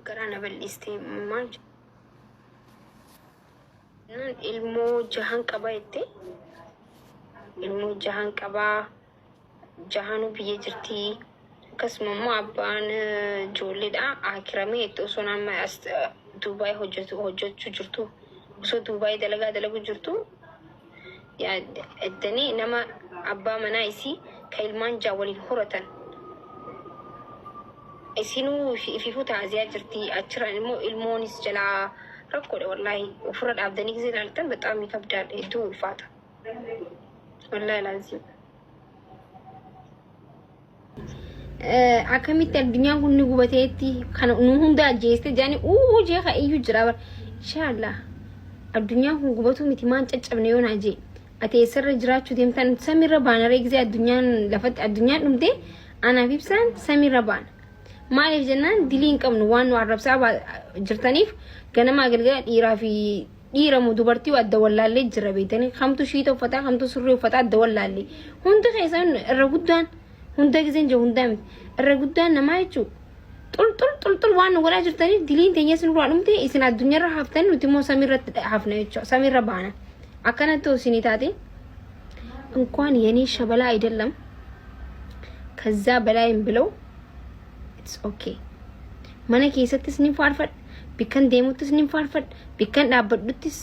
Garana bal'iste maal ilmoo jahan qaba itti ilmoo jahan qaba jahanu biyya jirti akkasuma immoo abbaan ijoolleedha akiramee itti osoo nama as Duubaay hojjechuu jirtu osoo Duubaay dalagu jirtu iddanii nama abbaa manaa isii ka ilmaan jaa waliin horatan isinuu ifiifuu taaziyaa jirti achiraan immoo ilmoonis jalaa rakkoodha wallahi ofirra dhaabdanii gisee ilaaltan bexaam ይከብዳል hedduu ulfaata wallahi laazim akkamitti addunyaan kun ni gubateetti kan nu hunda ajjeeste jaani jee ka iyyuu jira bar inshallah addunyaan kun gubatu miti maan caccabne yoon ajee ati eessarra jiraachuu deemtan samiirra baanaree gisee addunyaan lafatti addunyaan dhumte anaaf ibsaan samiirra baana maaliif jennaan dilii hin qabnu waan nu arrabsaa jirtaniif ganama galgala dhiiraa fi dhiiramu dubartii adda wallaallee jira beetanii kamtu shiita uffataa kamtu surree uffataa adda wallaallee hundi keessan irra guddaan hunda giseen jiru hundaa miti irra guddaan namaa jechuudha xul waan nu godhaa jirtaniif diliin teenya isin duraa dhumte isin addunyaarra haftanii nuti immoo samiirratti hafna jechuudha samiirra baana akkanatti isinii taate እንኳን የኔ ሸበላ አይደለም ከዛ በላይም ብለው it's okay mana keessattis ni faarfadha bikkan deemuttis ni faarfadha bikkan dhaabbadhuttis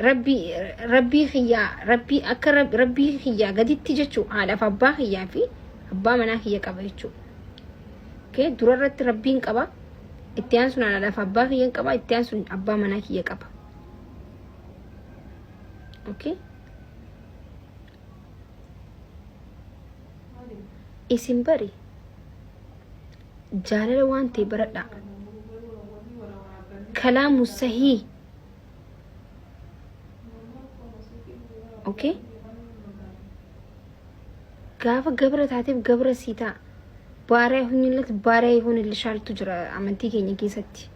rabbii khiyyaa rabbii akka rabbii khiyyaa gaditti jechuu haadhaaf abbaa khiyyaa fi abbaa manaa khiyya qaba jechuu okay durarratti rabbiin qaba itti aansuun haadhaaf abbaa khiyyan qaba itti aansuun abbaa manaa khiyya qaba okay isin bari جالله وانتي بردا كلام صحيح اوكي غاف غبره تاتي غبره سيتا بارا يهونلك بارا يهونلشال تجرا امنتي كيني كيستي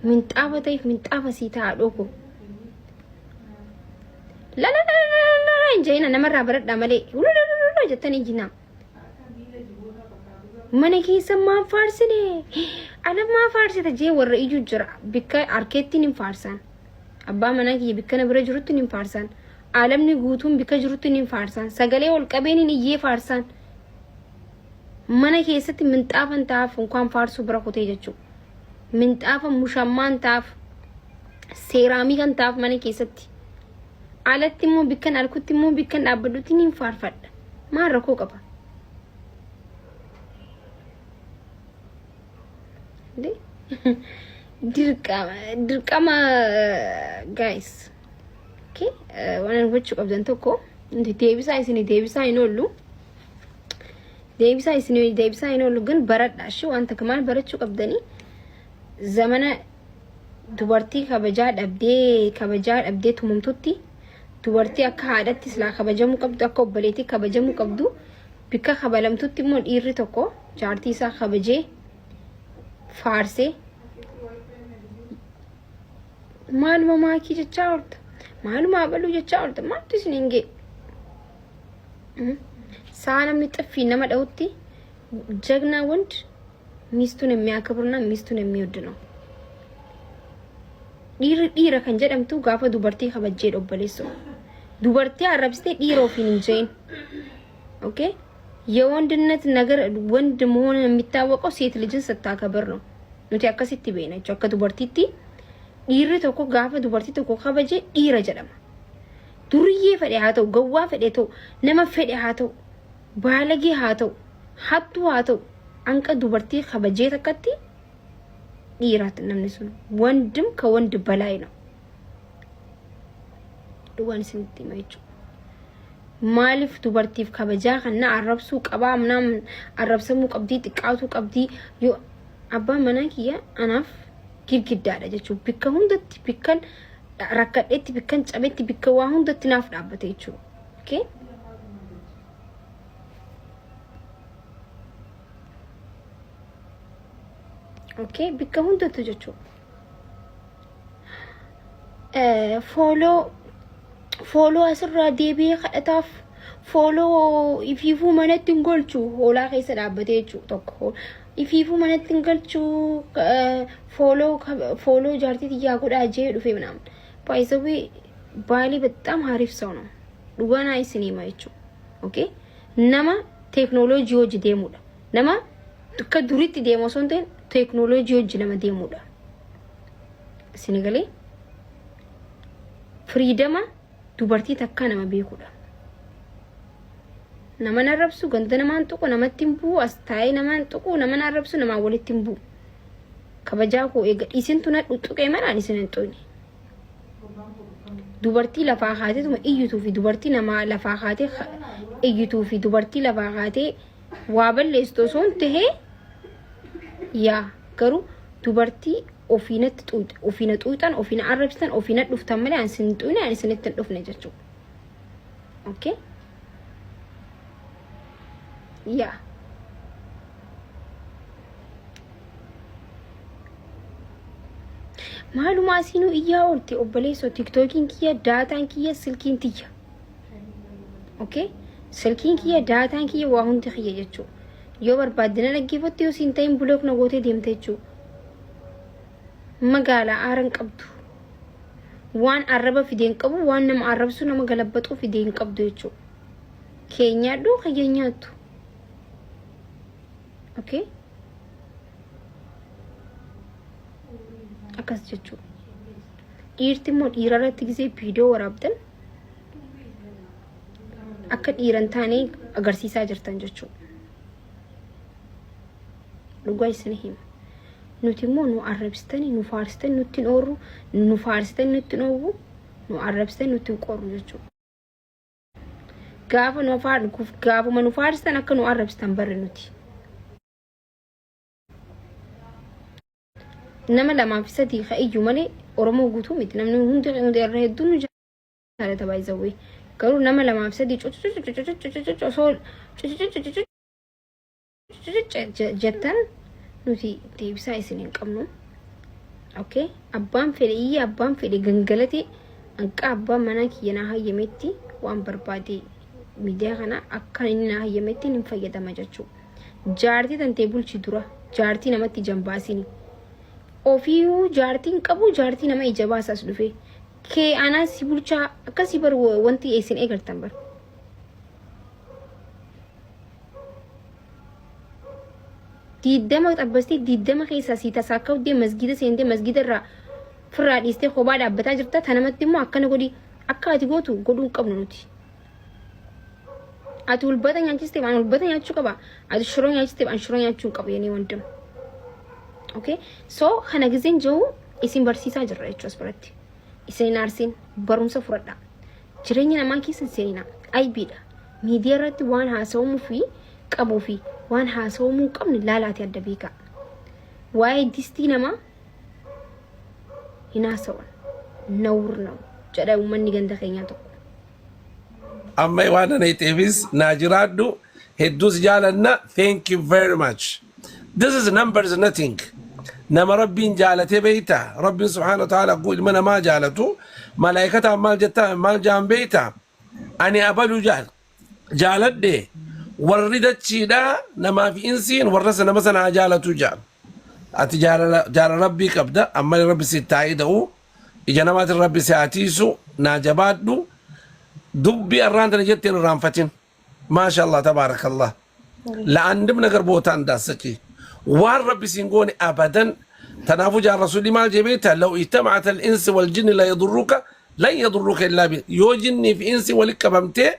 من طابتي من طابه سيتا دوكو لا لا لا لا انجينا نمر بردا ملي لا جتني جنا mana keessa maan faarsine ana maa faarsita jee warra ijuu jira bikka arkeettiin hin faarsan abbaa manaa kiyya bikka na bira jirutti hin faarsan alamni guutuun bikka jirutti hin faarsan sagalee ol qabeen iyyee faarsan mana keessatti minxaafan taaf unkaan faarsuu bira kutee jechuu minxaafan mushammaan taaf seeraamii kan taaf mana keessatti alatti immoo bikkan alkutti immoo bikkan dhaabbadhutti hin faarfadha maan rakkoo qaba dirqama guys okay waan gochuu qabdan tokko deebisaa hin oolu ግን baradha shi wanta kamal barachuu qabdanii zamana dubartii kabajaa dhabdee tumumtutti dubartii akka haadhatti silaa kabajamuu qabdu akka obboleetii kabajamuu qabdu bikka kabalamtutti immoo dhiirri tokko jaartii isaa kabajee faarsee maaluma maakii jechaa oolta maaluma abaluu jechaa oolta maaltu isin hingee saa namni xaffii nama dha'utti ጀግና ወንድ ሚስቱን የሚያከብርና ሚስቱን የሚወድ ነው ዲራ kan jedhamtu gaafa dubartii kabajjee dhobboleessu dubartii arrabsitee dhiira ofiin hin jeen okay የወንድነት ነገር ወንድ መሆን የሚታወቀው ሴት ልጅን ስታከብር ነው nuti akkasitti beekna akka dubartiitti dhiirri tokko gaafa dubartii tokko kabaje dhiira jedhama duriyyee fedhe haa ta'u gawwaa fedhe ta'u nama fedhe haa ta'u baalagee haa ta'u hattuu haa ta'u anqa dubartii kabajee takkatti dhiiraatti namni sun wandum ka wand balaay ነው duwwan isinitti hima jechuudha maaliif dubartiif kabajaa kana arrabsuu qabaa namni arrabsamuu qabdii xiqqaatu qabdii yoo abbaa manaa kiyya anaaf girgiddaadha jechuudha bikka hundatti bikkan rakkadheetti bikkan cabeetti bikka waa hundatti naaf dhaabbate jechuudha okay okay bikka hundatti jechuudha follow asirraa deebi'ee kadhataaf follow ifiifuu manatti hin golchu hoolaa keessa dhaabbatee jechuudha tokko ifiifuu manatti hin galchuu fooloo jaartii xiyyaa godhaa jee dhufe ምናምን ባይዘዌ ባሊ በጣም አሪፍ ሰው ነው ዱጋና አይስኒ ማይቹ ኦኬ ነማ ቴክኖሎጂ ወጅ ደሙዳ ነማ ከዱሪት ደሞ ሶንቴን ቴክኖሎጂ ወጅ ለማ ደሙዳ ሲነገሌ ፍሪደማ ዱበርቲ ተካ ነማ ቤኩዳ nama narrabsu ganda naman tuko namattin bu astay naman tuko nama narrabsu nama walittin bu kabaja ko ega isin tuna tuqe mana isin entoni dubartii lafa haate tuma iyyutu fi dubartii nama lafa haate iyyutu fi dubartii lafa haate waa balleesto son tahe ya garu dubartii ofina tuutan ofina arrabstan ofina dhuftan male ansin tuune ansin ittin dhufne jechu okay ya maaluma asinu iyyaa oolte obboleesso tiktokiin kiyya daataan kiyya silkiin tiyya okay silkiin kiyya daataan kiyya waa hundi kiyya jechuu yoo barbaadina dhaggeeffattu yoo siin ta'in bulook na gootee deemte jechuu magaalaa aaran qabdu waan arraba fideen qabu waan nama arrabsu nama galabbaxuu fideen qabdu jechuu keenyaadhu kiyyanyaattu okay akas jechu dhiirti mo dhiirarratti gisee viidiyoo waraabdan akka dhiiran taane agarsiisaa jirtan jechu dhugaa isin hima nuti mo nu arrabstani nu faarstan nutti nooru nu faarstan nutti noowu nu arrabstan nutti qorru jechu gaafa nu faarstan akka nu arrabstan barre nuti nama lama fi sadi khayyu male oromo gutu mit namni hundi arreedun jala tabayzawi garu nama lama fi sadi jettan nuti deebisa isinin qabnu okay abbaan fedhe gangalate anqa abbaan mana kiyana hayyametti waan barbaade miidiyaa kana akka inni na hayyametti nin fayyadama jechu jaartii tante bulchi dura jaartii namatti jambaasini ofiu jaartiin qabu jaartii nama ijabaasas dhufe ke ana si bulcha akkasi bar wanti isin eegaltan bar diidama tabbasti diidama keessa si tasaakau de masgida seende masgida irraa firraa dhiiste kophaa dhaabbataa jirta tanamatti immoo akkana godhi akka ati gootu godhuun qabnu nuti ati ulbata nyaachiste waan ulbata nyaachuu qaba ati shiroo nyaachiste waan shiroo nyaachuu qaba yenee wandam okay so kana gizen jo isin barsiisa jirra jechuus biratti isin arsin barumsa furadha jireenya namaa keessa seena aybida miidiyaa irratti waan haasawmu fi qabu fi waan haasawmu qabni laalaati adda beeka waa'ee distii nama hinaasawan nawurnaw jedha uummanni ganda keenya tokko amma waan ana iteefis naajiraaddu hedduus jaalanna thank you very much this is numbers nothing نما ربي جالته بيتا ربي سبحانه وتعالى قول من ما جالته ملائكة مال جتا مال جام بيتا أني أبلو جالت ده وردت شيدا نما في إنسين ورسنا مثلا جالته جال جال ربي كبدا أما ربي ستايده إجنامات ربي ساتيسو ناجبات دو دبي أرانت نجتين رانفتين ما شاء الله تبارك الله لأندم نقر بوتان داسكي وان ربي سينقوني أبدا تنافج على الرسول ما جبيتها لو اجتمعت الإنس والجن لا يضرك لن يضرك إلا به يوجني في إنس ولك بمتي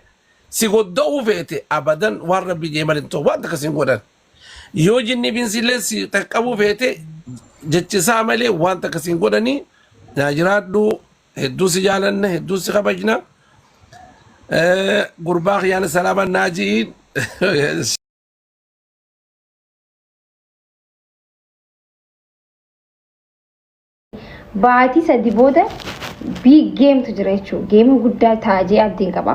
سيقودوا فيتي أبدا وان ربي جيمال انتو وانتك سينقونا يوجني في إنس لسي تقبوا فيتي جتش ساملي وانتك سينقونني ناجرات دو هدو سجالنا هدو سخبجنا قرباخ يعني سلاما ناجين baati sadi booda big game tu jira jechuudha game guddaa taajee abdiin qaba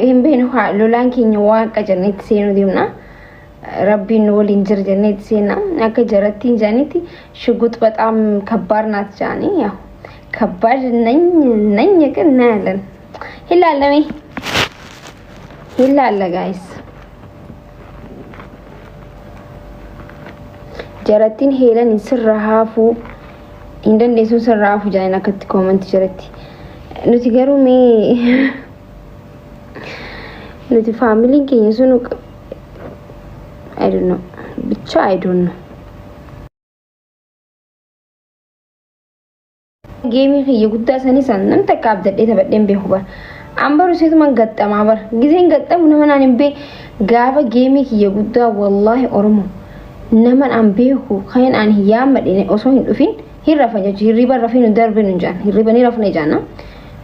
himbeen lolaan keenya waan qajanneetti seenuu deemna rabbiin waliin jira janneetti seena akka jarattiin jaanitti ሽጉጥ በጣም ከባድ ናት ጃኒ ያው ከባድ ነኝ ግን እናያለን ይላል ጋይስ jarattiin heelan sirra haafuu hin dandeessu sirra haafuu jedhan akkatti comment jiratti nuti garuu mee nuti family keenya sunu I don't know bicha I don't know geemii xiyya guddaa sanii san nam takka abdadhee taphadheen beeku bar ambaru seetuman gaxxamaa bar giseen gaxxamu naman aan hin bee gaafa geemii xiyya guddaa wallahi oromo naman aan beeku kan aan hiyyaammadhine osoo hin dhufin hirrafa jechu hirriba rafinu darbinu jaan hirriba ni rafne jaana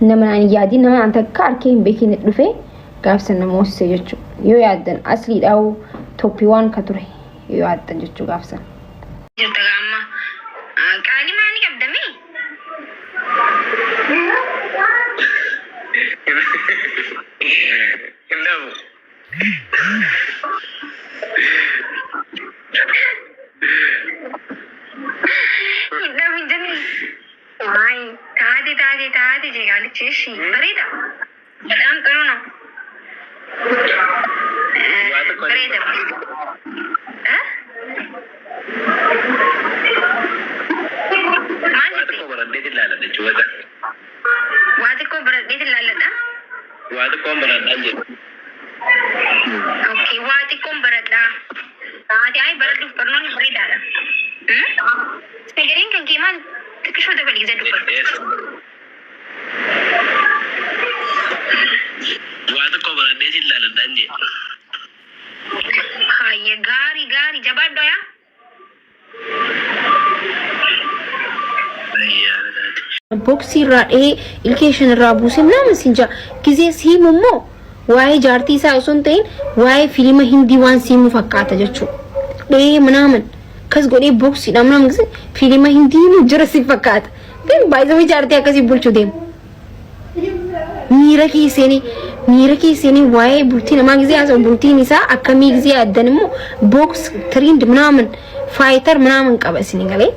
naman aan yaadin naman aan takka arkee hin beekin dhufe gaafsan nama hoosise jechu yoo yaaddan aslii dhaawu toppii waan ka ture yoo yaaddan jechu gaafsan jirta gaamma qaalimaa ni qabdamee Kenapa? Kita minjem ni. Wah, tadi je kali cesi. Berita. Dalam turun. Berita. Mana? Kau berada di dalam ada cuaca. Waktu kau berada di dalam ada? Waktu kau berada aja. Okay, waktu kau berada. Tadi ay berada pernah ni berada ada. Sekarang kan kiman kisah dah balik jadi per. Waktu kau berada di dalam aja. Hai, gari jabat doya. Boxi raadhee ilkeeshan irraa buuse nama sinja gizee siimu immoo waa'ee jaartii isaa osoo hin ta'in waa'ee fiilima hindii waan siimu fakkaata jechuudha dhee manaaman kas godhee boksiidha manaaman gise fiilima hindii nu jira si fakkaata kan baay'ee jaartii akkasii bulchuu deemu miira keessanii waa'ee bultii namaa gizee haasa'u bultiin isaa akkamii gizee addan immoo boks tiriind manaaman faayitar manaaman qaba isin galee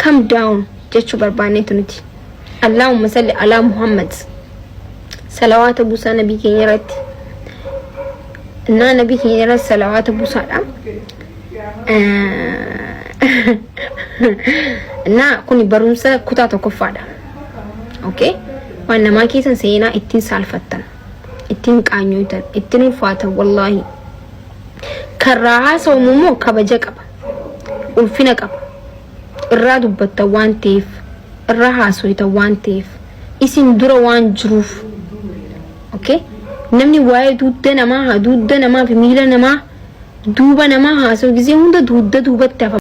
calm down jechu barbaanne tunuti Allahumma salli ala Muhammad salawata buusaa nabii keenya irratti na nabii keenya irratti salawata buusaadha na kuni barumsa kutaa tokkoffaadha okay waan namaa keessan seenaa ittiin saalfattan ittiin qaanyoytan ittiin ulfaatan wallahi karraa haasa'umu immoo kabaja qaba ulfina qaba irraa dubbatta waan ta'eef irraa haasoyta waan ta'eef isin dura waan jiruuf okay namni waa'ee dudda namaa fi miila namaa duuba namaa haasa'u gisee hunda duubatti hafa